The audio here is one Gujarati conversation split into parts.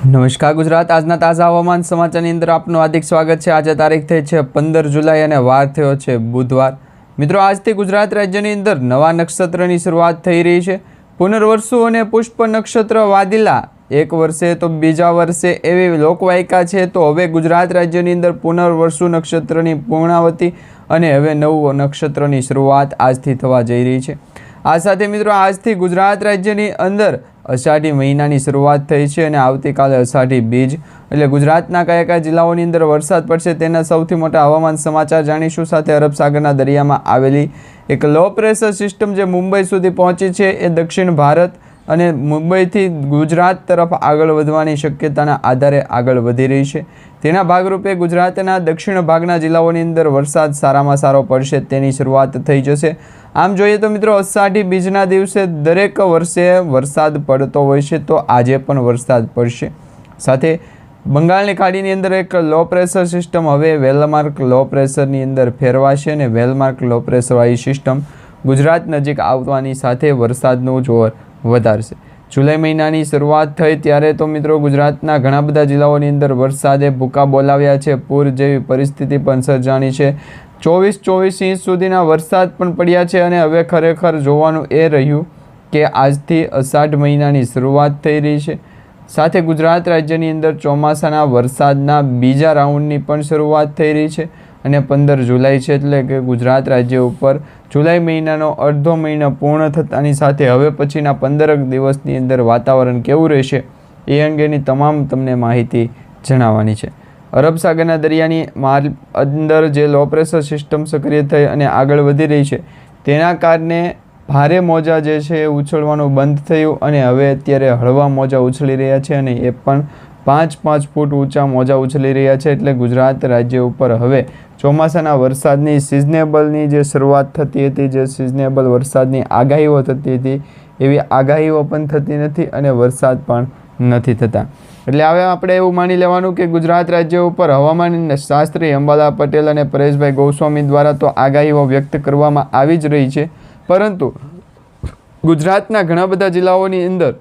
નમસ્કાર ગુજરાત આજના તાજા હવામાન સમાચારની અંદર આપનું હાર્દિક સ્વાગત છે। આજે તારીખ થઈ છે 15 જુલાઈ અને વાર થયો છે બુધવાર। મિત્રો આજથી ગુજરાત રાજ્યની અંદર નવા નક્ષત્રની શરૂઆત થઈ રહી છે। પુનર્વસુ અને પુષ્પ નક્ષત્ર વાદિલા એક વર્ષે તો બીજા વર્ષે એવી લોકવાયકા છે। તો હવે ગુજરાત રાજ્યની અંદર પુનર્વસુ નક્ષત્રની પૂર્ણાવતી અને હવે નવું નક્ષત્રની શરૂઆત આજથી થવા જઈ રહી છે। આ સાથે મિત્રો આજથી ગુજરાત રાજ્યની અંદર અષાઢી મહિનાની શરૂઆત થઈ છે અને આવતીકાલે અષાઢી બીજ એટલે ગુજરાતના કયા કયા જિલ્લાઓની અંદર વરસાદ પડશે તેના સૌથી મોટા હવામાન સમાચાર જાણીશું। સાથે અરબ સાગરના દરિયામાં આવેલી એક લો પ્રેશર સિસ્ટમ જે મુંબઈ સુધી પહોંચી છે એ દક્ષિણ ભારત અને મુંબઈથી ગુજરાત તરફ આગળ વધવાની શક્યતાના આધારે આગળ વધી રહી છે। તેના ભાગરૂપે ગુજરાતના દક્ષિણ ભાગના જિલ્લાઓની અંદર વરસાદ સારામાં સારો પડશે તેની શરૂઆત થઈ જશે। આમ જોઈએ તો મિત્રો અષાઢી બીજના દિવસે દરેક વર્ષે વરસાદ પડતો હોય છે તો આજે પણ વરસાદ પડશે। સાથે બંગાળની ખાડીની અંદર એક લો પ્રેશર સિસ્ટમ હવે વેલમાર્ક લો પ્રેશરની અંદર ફેરવાશે અને વેલમાર્ક લો પ્રેશરવાળી સિસ્ટમ ગુજરાત નજીક આવવાની સાથે વરસાદનું જોર વધારશે। જુલાઈ મહિનાની શરૂઆત થઈ ત્યારે તો મિત્રો ગુજરાતના ઘણા બધા જિલ્લાઓની અંદર વરસાદે ભૂકા બોલાવ્યા છે। પૂર જેવી પરિસ્થિતિ પણ સર્જાણી છે। 24 ઇંચ સુધીના વરસાદ પણ પડ્યા છે અને હવે ખરેખર જોવાનું એ રહ્યું કે આજથી અષાઢ મહિનાની શરૂઆત થઈ રહી છે। સાથે ગુજરાત રાજ્યની અંદર ચોમાસાના વરસાદના બીજા રાઉન્ડની પણ શરૂઆત થઈ રહી છે અને 15 જુલાઈ છે એટલે કે ગુજરાત રાજ્ય ઉપર જુલાઈ મહિનાનો અડધો મહિનો પૂર્ણ થતાની સાથે હવે પછીના 15 દિવસની અંદર વાતાવરણ કેવું રહેશે એ અંગેની તમામ તમને માહિતી જણાવવાની છે। અરબ સાગરના દરિયાની અંદર જે લો પ્રેશર સિસ્ટમ સક્રિય થઈ અને આગળ વધી રહી છે તેના કારણે ભારે મોજા જે છે એ ઉછળવાનું બંધ થયું અને હવે અત્યારે હળવા મોજા ઉછળી રહ્યા છે અને એ પણ 5 ફૂટ ઊંચા મોજા ઉછળી રહ્યા છે। એટલે ગુજરાત રાજ્ય ઉપર હવે ચોમાસાના વરસાદની સિઝનેબલની જે શરૂઆત થતી હતી, જે સિઝનેબલ વરસાદની આગાહીઓ થતી હતી એવી આગાહીઓ પણ થતી નથી અને વરસાદ પણ નથી થતા। એટલે હવે આપણે એવું માની લેવાનું કે ગુજરાત રાજ્ય ઉપર હવામાન શાસ્ત્રી અંબાલાલ પટેલ અને પરેશભાઈ ગોસ્વામી દ્વારા તો આગાહીઓ વ્યક્ત કરવામાં આવી જ રહી છે, પરંતુ ગુજરાતના ઘણા બધા જિલ્લાઓની અંદર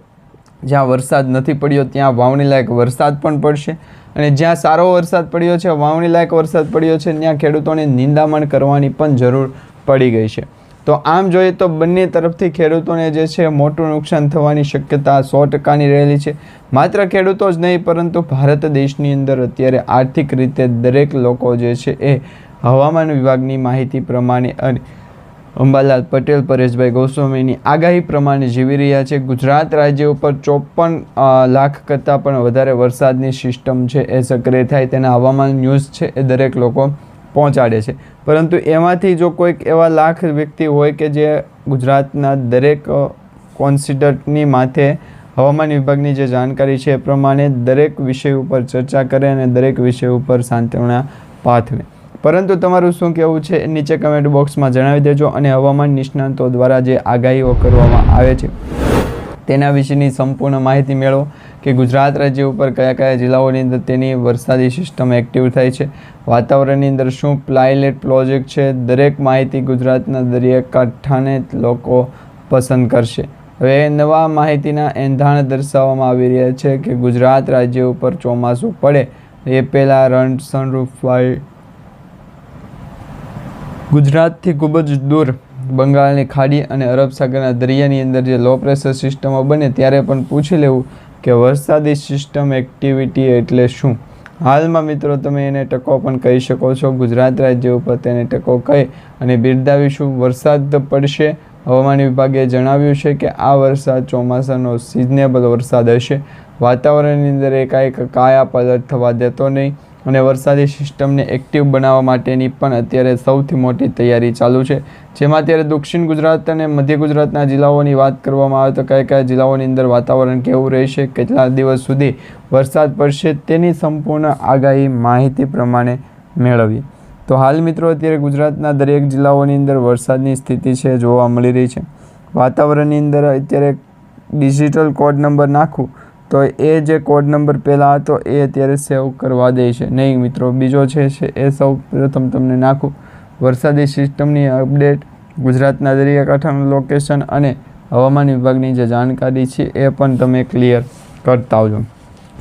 જ્યાં વરસાદ નથી પડ્યો ત્યાં વાવણી લાયક વરસાદ પણ પડશે અને જ્યાં સારો વરસાદ પડ્યો છે, વાવણી લાયક વરસાદ પડ્યો છે, ત્યાં ખેડૂતોને નિંદામણ કરવાની પણ જરૂર પડી ગઈ છે। તો આમ જોઈએ તો બંને તરફથી ખેડૂતોને જે છે મોટું નુકસાન થવાની શક્યતા 100%ની રહેલી છે। માત્ર ખેડૂતો જ નહીં પરંતુ ભારત દેશની અંદર અત્યારે આર્થિક રીતે દરેક લોકો જે છે એ હવામાન વિભાગની માહિતી પ્રમાણે અને અંબાલાલ પટેલ પરેશભાઈ ગોસ્વામીની આગાહી પ્રમાણે જીવી રહ્યા છે। ગુજરાત રાજ્ય ઉપર 54 લાખ કરતાં પણ વધારે વરસાદની સિસ્ટમ છે એ સક્રિય થાય તેના હવામાન ન્યૂઝ છે એ દરેક લોકો પહોંચાડે છે, પરંતુ એમાંથી જો કોઈક એવા લાખ વ્યક્તિ હોય કે જે ગુજરાતના દરેક કોન્સિડન્ટની માથે હવામાન વિભાગની જે જાણકારી છે એ પ્રમાણે દરેક વિષય ઉપર ચર્ચા કરે અને દરેક વિષય ઉપર સાંત્વના પાઠવે, પરંતુ તમારું શું કહેવું છે એ નીચે કમેન્ટ બોક્સમાં જણાવી દેજો અને હવામાન નિષ્ણાતો દ્વારા જે આગાહીઓ કરવામાં આવે છે તેના વિશેની સંપૂર્ણ માહિતી મેળવો કે ગુજરાત રાજ્ય ઉપર કયા કયા જિલ્લાઓની અંદર તેની વરસાદી સિસ્ટમ એક્ટિવ થાય છે, વાતાવરણની અંદર શું પ્લાયલેટ પ્રોજેક્ટ છે, દરેક માહિતી ગુજરાતના દરિયાકાંઠાને લોકો પસંદ કરશે। હવે નવા માહિતીના એંધાણ દર્શાવવામાં આવી રહ્યા છે કે ગુજરાત રાજ્ય ઉપર ચોમાસું પડે એ પહેલાં સનરૂફવાળી ગુજરાતથી ખૂબ જ દૂર બંગાળની ખાડી અને અરબ સાગરના દરિયાની અંદર જે લો પ્રેશર સિસ્ટમો બને ત્યારે પણ પૂછી લેવું કે વરસાદી સિસ્ટમ એક્ટિવિટી એટલે શું। હાલમાં મિત્રો તમે એને ટકો પણ કહી શકો છો। ગુજરાત રાજ્ય ઉપર તેને ટકો કહી અને બિરદાવીશું। વરસાદ પડશે। હવામાન વિભાગે જણાવ્યું છે કે આ વરસાદ ચોમાસાનો સિઝનેબલ વરસાદ હશે। વાતાવરણની અંદર એકાએક કાયા પલટ થવા દેતો નહીં અને વરસાદી સિસ્ટમને એક્ટિવ બનાવવા માટેની પણ અત્યારે સૌથી મોટી તૈયારી ચાલુ છે, જેમાં અત્યારે દક્ષિણ ગુજરાત અને મધ્ય ગુજરાતના જિલ્લાઓની વાત કરવામાં આવે તો કયા કયા જિલ્લાઓની અંદર વાતાવરણ કેવું રહેશે, કેટલા દિવસ સુધી વરસાદ પડશે તેની સંપૂર્ણ આગાહી માહિતી પ્રમાણે મેળવીએ। તો હાલ મિત્રો અત્યારે ગુજરાતના દરેક જિલ્લાઓની અંદર વરસાદની સ્થિતિ છે જોવા મળી રહી છે। વાતાવરણની અંદર અત્યારે ડિજિટલ કોડ નંબર નાખું તો એ જે કોડ નંબર પહેલાં હતો એ અત્યારે સેવ કરવા દે છે નહીં મિત્રો, બીજો છે એ સૌ પ્રથમ તમને નાખું। વરસાદી સિસ્ટમની અપડેટ, ગુજરાતના દરિયાકાંઠાનું લોકેશન અને હવામાન વિભાગની જે જાણકારી છે એ પણ તમે ક્લિયર કરતા આવજો।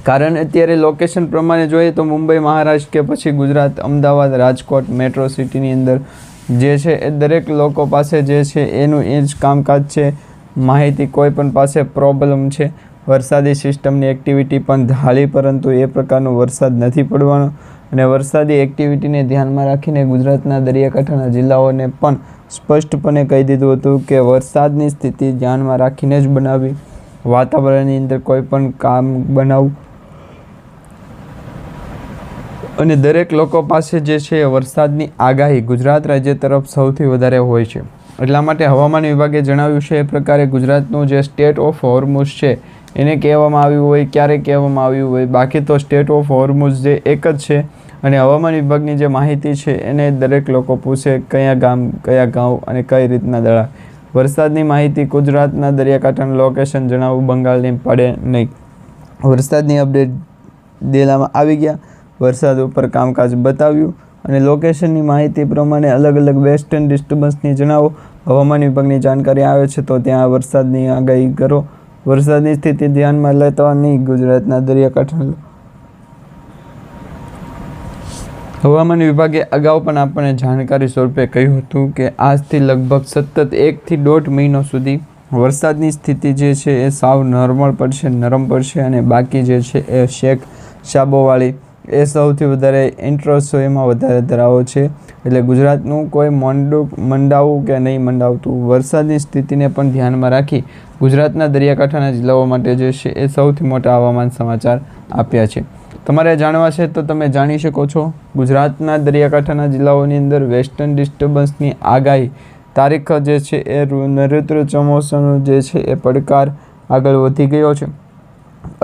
કારણ અત્યારે લોકેશન પ્રમાણે જોઈએ તો મુંબઈ, મહારાષ્ટ્ર કે પછી ગુજરાત, અમદાવાદ, રાજકોટ મેટ્રો સિટીની અંદર જે છે એ દરેક લોકો પાસે જે છે એનું એ જ કામકાજ છે. માહિતી કોઈ પણ પાસે પ્રોબ્લેમ છે, વરસાદી સિસ્ટમની એક્ટિવિટી પણ ઢાળી, પરંતુ એ પ્રકારનો વરસાદ નથી પડવાનો. અને વરસાદી એક્ટિવિટીને ધ્યાનમાં રાખીને ગુજરાતના દરિયાકાંઠાના જિલ્લાઓને પણ સ્પષ્ટપણે કહી દીધું હતું કે વરસાદની સ્થિતિ ધ્યાનમાં રાખીને જ બનાવવી, વાતાવરણની અંદર કોઈ પણ કામ બનાવવું. અને દરેક લોકો પાસે જે છે વરસાદની આગાહી ગુજરાત રાજ્ય તરફ સૌથી વધારે હોય છે. એટલા માટે હવામાન વિભાગે જણાવ્યું છે એ પ્રકારે ગુજરાતનું જે સ્ટેટ ઓફ હોર્મુઝ છે એને કહેવામાં આવ્યું હોય, ક્યારે કહેવામાં આવ્યું હોય, બાકી તો સ્ટેટ ઓફ હોર્મુઝ જે એક જ છે. અને હવામાન વિભાગની જે માહિતી છે એને દરેક લોકો પૂછે કયા ગામ, કયા ગાંવ અને કઈ રીતના દળા. વરસાદની માહિતી ગુજરાતના દરિયાકાંઠાનું લોકેશન જણાવવું બંગાળની પડે નહીં. વરસાદની અપડેટ દેવામાં આવી ગયા, વરસાદ ઉપર કામકાજ બતાવ્યું અને લોકેશનની માહિતી પ્રમાણે અલગ અલગ વેસ્ટર્ન ડિસ્ટર્બન્સની જણાવો. હવામાન વિભાગની જાણકારી આવે છે તો ત્યાં વરસાદની આગાહી કરો. વરસાદની સ્થિતિ ધ્યાનમાં લેતા નહીં ગુજરાતના દરિયાકાંઠા. હવામાન વિભાગે અગાઉ પણ આપણને જાણકારી સ્વરૂપે કહ્યું હતું કે આજથી લગભગ સતત 1 થી 1.5 મહિનો સુધી વરસાદની સ્થિતિ જે છે એ સાવ નોર્મલ પડશે, નરમ પડશે અને બાકી જે છે એ શેક શાબોવાળી એ સૌથી વધારે ઇન્ટરેસ્ટ હોય એમાં વધારે ધરાવો છે. એટલે ગુજરાતનું કોઈ મંડાવું કે નહીં મંડાવતું, વરસાદની સ્થિતિને પણ ધ્યાનમાં રાખી ગુજરાતના દરિયાકાંઠાના જિલ્લાઓ માટે જે છે એ સૌથી મોટા હવામાન સમાચાર આપ્યા છે. તમારે જાણવા છે તો તમે જાણી શકો છો. ગુજરાતના દરિયાકાંઠાના જિલ્લાઓની અંદર વેસ્ટર્ન ડિસ્ટર્બન્સની આગાહી તારીખ જે છે એ નૈઋત્ય ચોમાસાનો જે છે એ પડકાર આગળ વધી ગયો છે.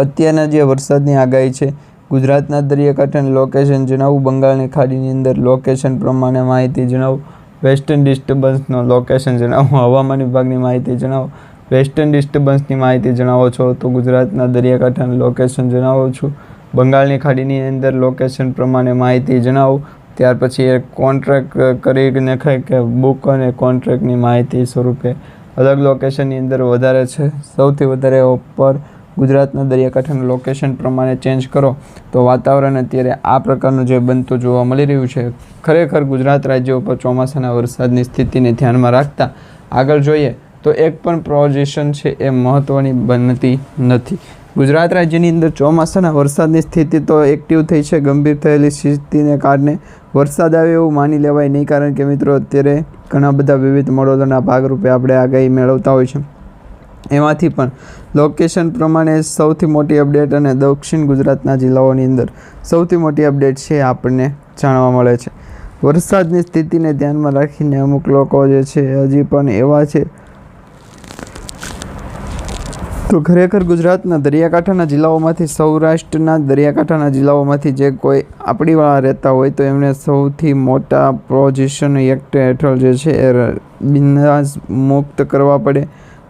અત્યારના જે વરસાદની આગાહી છે ગુજરાતના દરિયાકાંઠાનું લોકેશન જણાવું, બંગાળની ખાડીની અંદર લોકેશન પ્રમાણે માહિતી જણાવું, વેસ્ટર્ન ડિસ્ટર્બન્સનો લોકેશન જણાવો, હવામાન વિભાગની માહિતી જણાવો, વેસ્ટર્ન ડિસ્ટર્બન્સની માહિતી જણાવો છો તો ગુજરાતના દરિયાકાંઠાનું લોકેશન જણાવો છું, બંગાળની ખાડીની અંદર લોકેશન પ્રમાણે માહિતી જણાવો. ત્યાર પછી એ કોન્ટ્રાક્ટ કરી નાખાય કે બુક અને કોન્ટ્રાક્ટની માહિતી સ્વરૂપે અલગ લોકેશનની અંદર વધારે છે. સૌથી વધારે ઉપર ગુજરાતના દરિયાકાંઠાનું લોકેશન પ્રમાણે ચેન્જ કરો તો વાતાવરણ અત્યારે આ પ્રકારનું જે બનતું જોવા મળી રહ્યું છે. ખરેખર ગુજરાત રાજ્ય ઉપર ચોમાસાના વરસાદની સ્થિતિને ધ્યાનમાં રાખતા આગળ જોઈએ તો એક પણ પ્રોજેક્શન છે એ મહત્ત્વની બનતી નથી. ગુજરાત રાજ્યની અંદર ચોમાસાના વરસાદની સ્થિતિ તો એક્ટિવ થઈ છે. ગંભીર થયેલી સ્થિતિને કારણે વરસાદ આવે એવું માની લેવાય નહીં, કારણ કે મિત્રો અત્યારે ઘણા બધા વિવિધ મોડલોના ભાગરૂપે આપણે આગાહી મેળવતા હોય છે. એમાંથી પણ લોકેશન પ્રમાણે સૌથી મોટી અપડેટ અને દક્ષિણ ગુજરાતના જિલ્લાઓની અંદર સૌથી મોટી અપડેટ છે આપણને જાણવા મળે છે. વરસાદની સ્થિતિને ધ્યાનમાં રાખીને અમુક લોકો જે છે હજી પણ એવા છે તો ખરેખર ગુજરાતના દરિયાકાંઠાના જિલ્લાઓમાંથી, સૌરાષ્ટ્રના દરિયાકાંઠાના જિલ્લાઓમાંથી જે કોઈ આપણીવાળા રહેતા હોય તો એમને સૌથી મોટા પ્રોજેક્શન એક્ટ હેઠળ જે છે એ બિંદાસ મુક્ત કરવા પડે.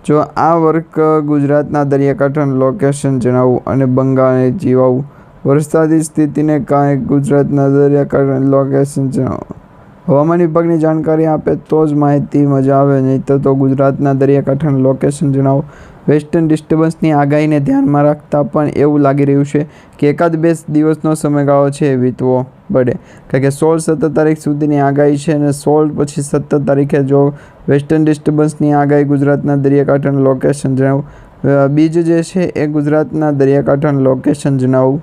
જો આ વર્ક ગુજરાતના દરિયાકાંઠાનું લોકેશન જણાવવું અને બંગાળને જીવાવું, વરસાદી સ્થિતિને કાંઈ ગુજરાતના દરિયાકાંઠાનું લોકેશન જણાવવું. હવામાન વિભાગની જાણકારી આપે તો જ માહિતી મજા આવે, નહીં તો ગુજરાતના દરિયાકાંઠાનું લોકેશન જણાવો. વેસ્ટર્ન ડિસ્ટર્બન્સની આગાહીને ધ્યાનમાં રાખતા પણ એવું લાગી રહ્યું છે કે 1-2 દિવસનો સમયગાળો છે એ વીતવો પડે, કારણ કે 16-17 તારીખ સુધીની આગાહી છે અને 16 પછી 17 તારીખે જો વેસ્ટર્ન ડિસ્ટર્બન્સની આગાહી ગુજરાતના દરિયાકાંઠાનું લોકેશન જણાવું, બીજ જે છે એ ગુજરાતના દરિયાકાંઠાનું લોકેશન જણાવું,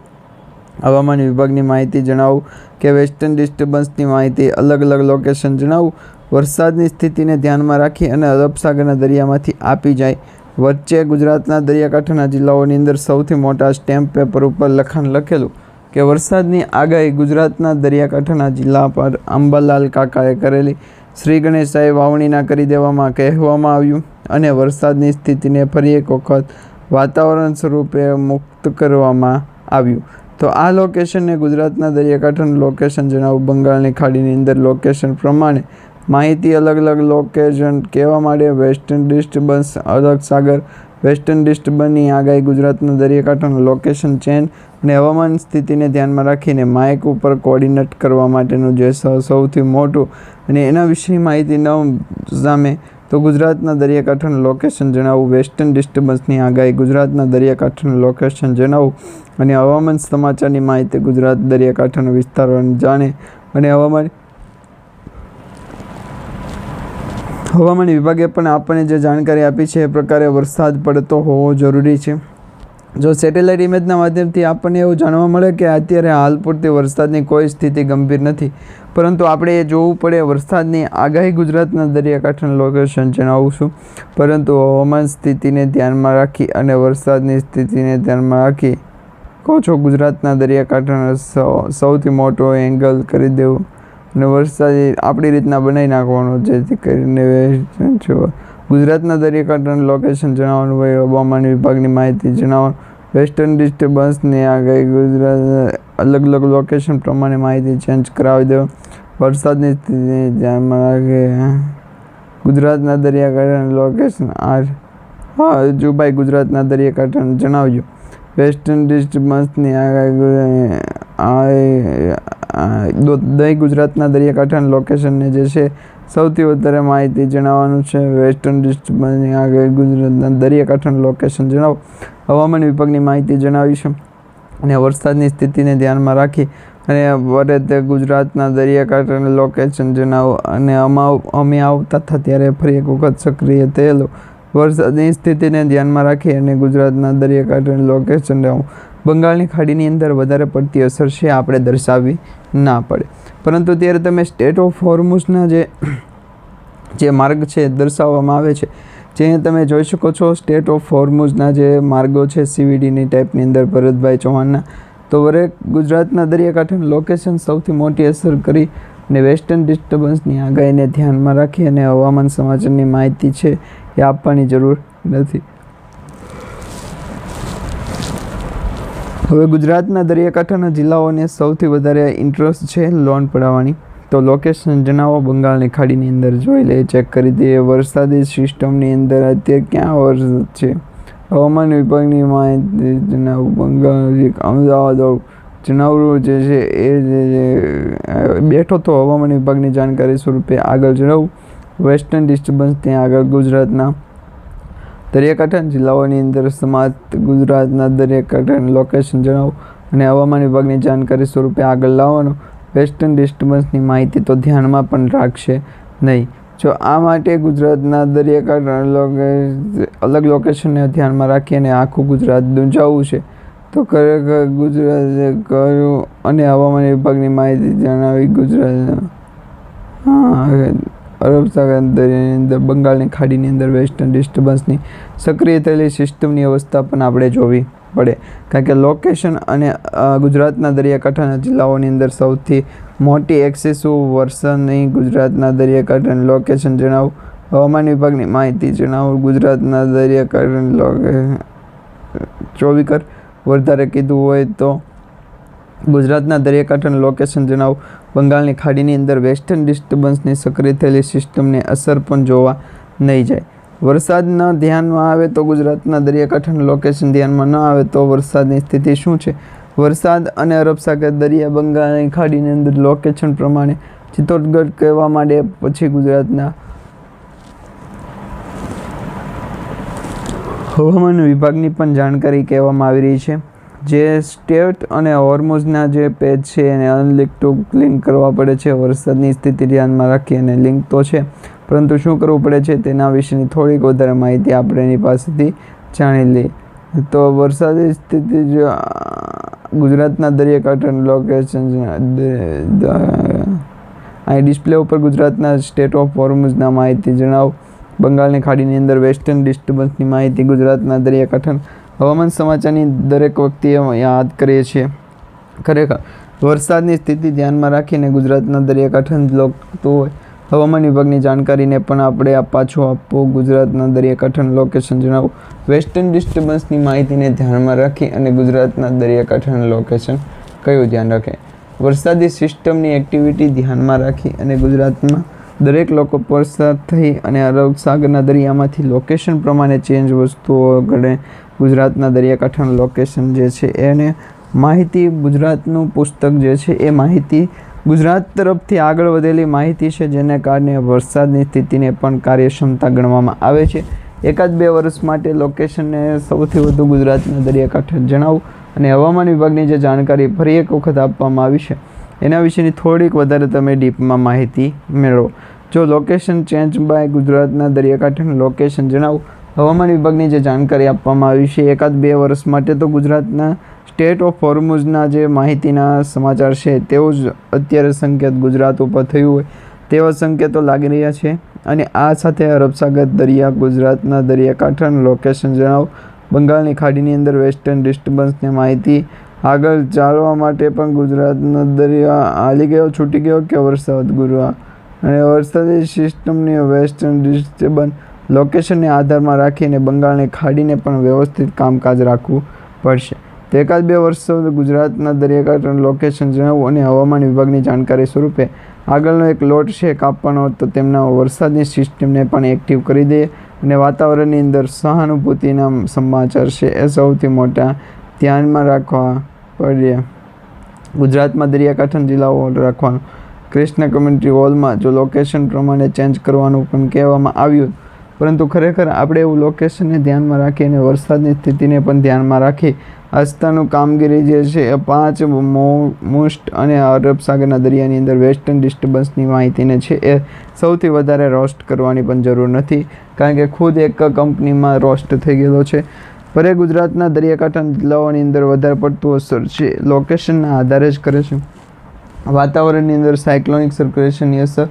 હવામાન વિભાગની માહિતી જણાવું કે વેસ્ટર્ન ડિસ્ટર્બન્સની માહિતી અલગ અલગ લોકેશન જણાવું, વરસાદની સ્થિતિને ધ્યાનમાં રાખી અને અરબ સાગરના દરિયામાંથી આપી જાય. વચ્ચે ગુજરાતના દરિયાકાંઠાના જિલ્લાઓની અંદર સૌથી મોટા સ્ટેમ્પ પેપર ઉપર લખાણ લખેલું કે વરસાદની આગાહી ગુજરાતના દરિયાકાંઠાના જિલ્લા પર અંબાલાલ કાકાએ કરેલી. શ્રી ગણેશાએ વાવણીના કરી દેવામાં કહેવામાં આવ્યું અને વરસાદની સ્થિતિને ફરી એક વખત વાતાવરણ સ્વરૂપે મુક્ત કરવામાં આવ્યું. તો આ લોકેશનને ગુજરાતના દરિયાકાંઠાનું લોકેશન જણાવું, બંગાળની ખાડીની અંદર લોકેશન પ્રમાણે માહિતી અલગ અલગ લોકેશન કહેવા માટે વેસ્ટર્ન ડિસ્ટર્બન્સ, અરબ સાગર, વેસ્ટર્ન ડિસ્ટર્બન્સની આગાહી ગુજરાતના દરિયાકાંઠાનું લોકેશન ચેન્જ અને હવામાન સ્થિતિને ધ્યાનમાં રાખીને માઇક ઉપર કોર્ડિનેટ કરવા માટેનું જે સૌથી મોટું અને એના વિશેની માહિતી ન સામે તો ગુજરાતના દરિયાકાંઠાનું લોકેશન જણાવો. વેસ્ટર્ન ડિસ્ટર્બન્સની આગાહી. ગુજરાતના દરિયાકાંઠાનું લોકેશન જણાવો અને હવામાન સમાચારની માહિતી. ગુજરાત દરિયાકાંઠાના વિસ્તારોને જાણે અને હવામાન વિભાગે પણ આપણને જે જાણકારી આપી છે એ પ્રકારે વરસાદ પડતો હોવો જરૂરી છે. જો સેટેલાઇટ ઇમેજના માધ્યમથી આપણને એવું જાણવા મળે કે અત્યારે હાલ પૂરતી વરસાદની કોઈ સ્થિતિ ગંભીર નથી, પરંતુ આપણે એ જોવું પડે વરસાદની આગાહી. ગુજરાતના દરિયાકાંઠાનું લોકેશન જણાવશું, પરંતુ હવામાન સ્થિતિને ધ્યાનમાં રાખી અને વરસાદની સ્થિતિને ધ્યાનમાં રાખી કહો છો ગુજરાતના દરિયાકાંઠાનો સૌથી મોટો એંગલ કરી દેવું અને વરસાદ આપણી રીતના બનાવી નાખવાનો, જેથી કરીને ગુજરાતના દરિયાકાંઠાનું લોકેશન જણાવવાનું હોય. હવામાન વિભાગની માહિતી જણાવવાનું. વેસ્ટર્ન ડિસ્ટર્બન્સની આગાહી. ગુજરાત અલગ અલગ લોકેશન પ્રમાણે માહિતી ચેન્જ કરાવી દેવા. વરસાદની સ્થિતિને ધ્યાનમાં રાખે ગુજરાતના દરિયાકાંઠાનું લોકેશન. હા જુભાઈ ગુજરાતના દરિયાકાંઠાનું જણાવજો. વેસ્ટર્ન ડિસ્ટર્બન્સની આગાહી ગુજરાતના દરિયાકાંઠાના લોકેશનને જે છે સૌથી વધારે માહિતી જણાવવાનું છે. વેસ્ટર્ન ડિસ્ટર્બન્સની આગાહી. ગુજરાતના દરિયાકાંઠાનું લોકેશન જણાવો. હવામાન વિભાગની માહિતી જણાવીશું અને વરસાદની સ્થિતિને ધ્યાનમાં રાખી અને વરે ગુજરાતના દરિયાકાંઠાનું લોકેશન જણાવો અને અમે આવતા હતા ત્યારે ફરી એક વખત સક્રિય થયેલો વરસાદની સ્થિતિને ધ્યાનમાં રાખી અને ગુજરાતના દરિયાકાંઠાનું લોકેશન જણાવો. બંગાળની ખાડીની અંદર વધારે પડતી અસર છે આપણે દર્શાવવી ના પડે, પરંતુ ત્યારે તમે સ્ટેટ ઓફ હોર્મુઝના જે માર્ગ છે દર્શાવવામાં આવે છે, જે તમે જોઈ શકો છો. સ્ટેટ ઓફ હોર્મુઝના જે માર્ગો છે CVDની ટાઈપની અંદર ભરતભાઈ ચૌહાણના, તો વરે ગુજરાતના દરિયાકાંઠાનું લોકેશન સૌથી મોટી અસર કરી અને વેસ્ટર્ન ડિસ્ટર્બન્સની આગાહીને ધ્યાનમાં રાખી અને હવામાન સમાચારની માહિતી છે એ આપવાની જરૂર નથી. હવે ગુજરાતના દરિયાકાંઠાના જિલ્લાઓને સૌથી વધારે ઇન્ટરેસ્ટ છે લોન પડાવવાની, તો લોકેશન જણાવો. બંગાળની ખાડીની અંદર જોઈ લે, ચેક કરી દઈએ. વરસાદી સિસ્ટમની અંદર અત્યારે ક્યાં વરસાદ છે? હવામાન વિભાગની માહિતી જણાવો. બંગાળ અમદાવાદ જણાવવું જે છે એ બેઠો તો હવામાન વિભાગની જાણકારી સ્વરૂપે આગળ જણાવું. વેસ્ટર્ન ડિસ્ટર્બન્સથી આગળ ગુજરાતના દરિયાકાંઠાના જિલ્લાઓની અંદર સમાપ્ત. ગુજરાતના દરિયાકાંઠાનું લોકેશન જણાવો અને હવામાન વિભાગની જાણકારી સ્વરૂપે આગળ લાવવાનું. વેસ્ટર્ન ડિસ્ટર્બન્સની માહિતી તો ધ્યાનમાં પણ રાખશે નહીં. જો આ માટે ગુજરાતના દરિયાકાંઠાના અલગ લોકેશનને ધ્યાનમાં રાખી અને આખું ગુજરાત દૂંજાવવું છે, તો ખરેખર ગુજરાતે કર્યું અને હવામાન વિભાગની માહિતી જણાવી. ગુજરાત અરબ સાગર દરિયાની અંદર બંગાળની ખાડીની અંદર વેસ્ટર્ન ડિસ્ટર્બન્સની સક્રિય થયેલી સિસ્ટમની અવસ્થા પણ આપણે જોવી પડે, કારણ કે લોકેશન અને ગુજરાતના દરિયાકાંઠાના જિલ્લાઓની અંદર સૌથી મોટી એક્સેસિવ વરસાદની ગુજરાતના દરિયાકાંઠાનું લોકેશન જણાવો. હવામાન વિભાગની માહિતી જણાવો. ગુજરાતના દરિયાકાંઠાનું લોકેશન 24 કર વધારે કીધું હોય તો ગુજરાતના દરિયાકાંઠાનું લોકેશન જણાવો. બંગાળની ખાડીની અંદર વેસ્ટર્ન ડિસ્ટર્બન્સની સક્રિય થયેલી સિસ્ટમને અસર પણ જોવા નહીં જાય. વરસાદના ધ્યાનમાં આવે તો ગુજરાતના દરિયાકાંઠાનું લોકેશન ધ્યાનમાં ન આવે તો વરસાદની સ્થિતિ શું છે? વરસાદ અને અરબ સાગર દરિયા બંગાળની ખાડીની અંદર લોકેશન પ્રમાણે ચિત્તોડગઢ કહેવા માંડે, પછી ગુજરાતના હવામાન વિભાગની પણ જાણકારી કહેવામાં આવી રહી છે. જે સ્ટેટ અને હોર્મુઝના જે પેજ છે એને અનલિંક ટુ લિંક કરવા પડે છે વરસાદની સ્થિતિ ધ્યાનમાં રાખી, અને લિંક તો છે પરંતુ શું કરવું પડે છે તેના વિશેની થોડીક વધારે માહિતી આપણે એની પાસેથી જાણી લઈએ. તો વરસાદી સ્થિતિ જો ગુજરાતના દરિયાકાંઠાનું લોકેશન અહીં ડિસ્પ્લે ઉપર ગુજરાતના સ્ટેટ ઓફ હોર્મુઝના માહિતી જણાવો. બંગાળની ખાડીની અંદર વેસ્ટર્ન ડિસ્ટર્બન્સની માહિતી ગુજરાતના દરિયાકાંઠાના હવામાન સમાચારની દરેક વખતે યાદ કરીએ છીએ. ખરેખર વરસાદની સ્થિતિ ધ્યાનમાં રાખીને ગુજરાતના દરિયાકાંઠાને લગતું હોય હવામાન વિભાગની જાણકારીને પણ આપણે પાછું આપવું. ગુજરાતના દરિયાકાંઠાનું લોકેશન જણાવો. વેસ્ટર્ન ડિસ્ટર્બન્સની માહિતીને ધ્યાનમાં રાખી અને ગુજરાતના દરિયાકાંઠાનું લોકેશન કયું ધ્યાન રાખે? વરસાદી સિસ્ટમની એક્ટિવિટી ધ્યાનમાં રાખી અને ગુજરાતમાં દરેક લોકો પસાર થઈ અને અરબ સાગરના દરિયામાંથી લોકેશન પ્રમાણે ચેન્જ વસ્તુઓ ઘડે. ગુજરાતના દરિયાકાંઠાનું લોકેશન જે છે એને માહિતી ગુજરાતનું પુસ્તક જે છે એ માહિતી ગુજરાત તરફથી આગળ વધેલી માહિતી છે, જેને કારણે વરસાદની સ્થિતિને પણ કાર્યક્ષમતા ગણવામાં આવે છે. 1-2 વર્ષ માટે લોકેશનને સૌથી વધુ ગુજરાતના દરિયાકાંઠે જણાવું અને હવામાન વિભાગની જે જાણકારી ફરી એક વખત આપવામાં આવી છે એના વિશેની થોડીક વધારે તમે ડીપમાં માહિતી મેળવો. જો લોકેશન ચેન્જ બાય ગુજરાતના દરિયાકાંઠાનું લોકેશન જણાવું, હવામાન વિભાગની જે જાણકારી આપવામાં આવી છે 1-2 વર્ષ માટે તો ગુજરાતના સ્ટેટ ઓફ હોર્મુઝના જે માહિતીના સમાચાર છે તેવું જ અત્યારે સંકેત ગુજરાત ઉપર થયું હોય તેવા સંકેતો લાગી રહ્યા છે. અને આ સાથે અરબસાગર દરિયા ગુજરાતના દરિયાકાંઠાનું લોકેશન જણાવો. બંગાળની ખાડીની અંદર વેસ્ટર્ન ડિસ્ટર્બન્સની માહિતી આગળ ચાલવા માટે પણ ગુજરાતનો દરિયા હાલી ગયો, છૂટી ગયો કે વરસાદ ગુરવા અને વરસાદી સિસ્ટમની વેસ્ટર્ન ડિસ્ટર્બન્સ લોકેશનને આધારમાં રાખીને બંગાળની ખાડીને પણ વ્યવસ્થિત કામકાજ રાખવું પડશે. તો 1-2 વર્ષ ગુજરાતના દરિયાકાંઠાનું લોકેશન જણાવવું અને હવામાન વિભાગની જાણકારી સ્વરૂપે આગળનો એક લોટ છે કાપવાનો તો તેમના વરસાદની સિસ્ટમને પણ એક્ટિવ કરી દે અને વાતાવરણની અંદર સહાનુભૂતિના સમાચાર છે એ સૌથી મોટા ધ્યાનમાં રાખવા પડે. ગુજરાતમાં દરિયાકાંઠાના જિલ્લાઓ રાખવાનું કૃષ્ણ કમ્યુનિટી હોલમાં જો લોકેશન પ્રમાણે ચેન્જ કરવાનું પણ કહેવામાં આવ્યું, પરંતુ ખરેખર આપણે એવું લોકેશનને ધ્યાનમાં રાખી અને વરસાદની સ્થિતિને પણ ધ્યાનમાં રાખી આસ્થાનું કામગીરી જે છે એ 5 મોસ્ટ અને અરબ સાગરના દરિયાની અંદર વેસ્ટર્ન ડિસ્ટર્બન્સની માહિતીને છે એ સૌથી વધારે રોસ્ટ કરવાની પણ જરૂર નથી, કારણ કે ખુદ એક કંપનીમાં રોસ્ટ થઈ ગયેલો છે. પરે ગુજરાતના દરિયાકાંઠાના જિલ્લાઓની અંદર વધારે પડતું અસર છે લોકેશનના આધારે જ કરે છે. વાતાવરણની અંદર સાયક્લોનિક સર્ક્યુલેશનની અસર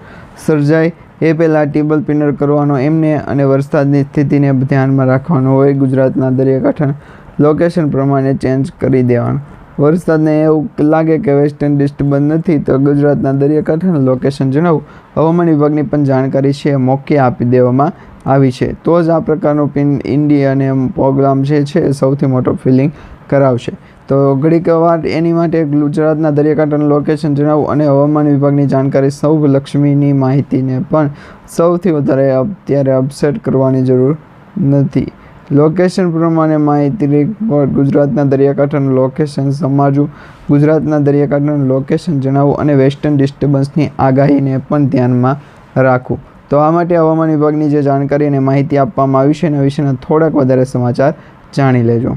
સર્જાય એ પહેલાં ટેબલ પિનર કરવાનો એમને અને વરસાદની સ્થિતિને ધ્યાનમાં રાખવાનું હોય. ગુજરાતના દરિયાકાંઠાના લોકેશન પ્રમાણે ચેન્જ કરી દેવાનું. વરસાદને એવું લાગે કે વેસ્ટર્ન ડિસ્ટર્બન્સ નથી તો ગુજરાતના દરિયાકાંઠાનું લોકેશન જણાવું. હવામાન વિભાગની પણ જાણકારી છે મોકે આપી દેવામાં આવી છે. તો જ આ પ્રકારનું ઇન્ડિયા અને પ્રોગ્રામ જે છે એ સૌથી મોટો ફિલિંગ કરાવશે. તો ઘડીક વાર એની માટે ગુજરાતના દરિયાકાંઠાનું લોકેશન જણાવું અને હવામાન વિભાગની જાણકારી સૌ લક્ષ્મીની માહિતીને પણ સૌથી વધારે અત્યારે અપસેટ કરવાની જરૂર નથી. લોકેશન પ્રમાણે માહિતી ગુજરાતના દરિયાકાંઠાનું લોકેશન સમજવું, ગુજરાતના દરિયાકાંઠાનું લોકેશન જણાવવું અને વેસ્ટર્ન ડિસ્ટર્બન્સની આગાહીને પણ ધ્યાનમાં રાખવું. તો આ માટે હવામાન વિભાગની જે જાણકારી અને માહિતી આપવામાં આવી છે એના વિશેના થોડાક વધારે સમાચાર જાણી લેજો.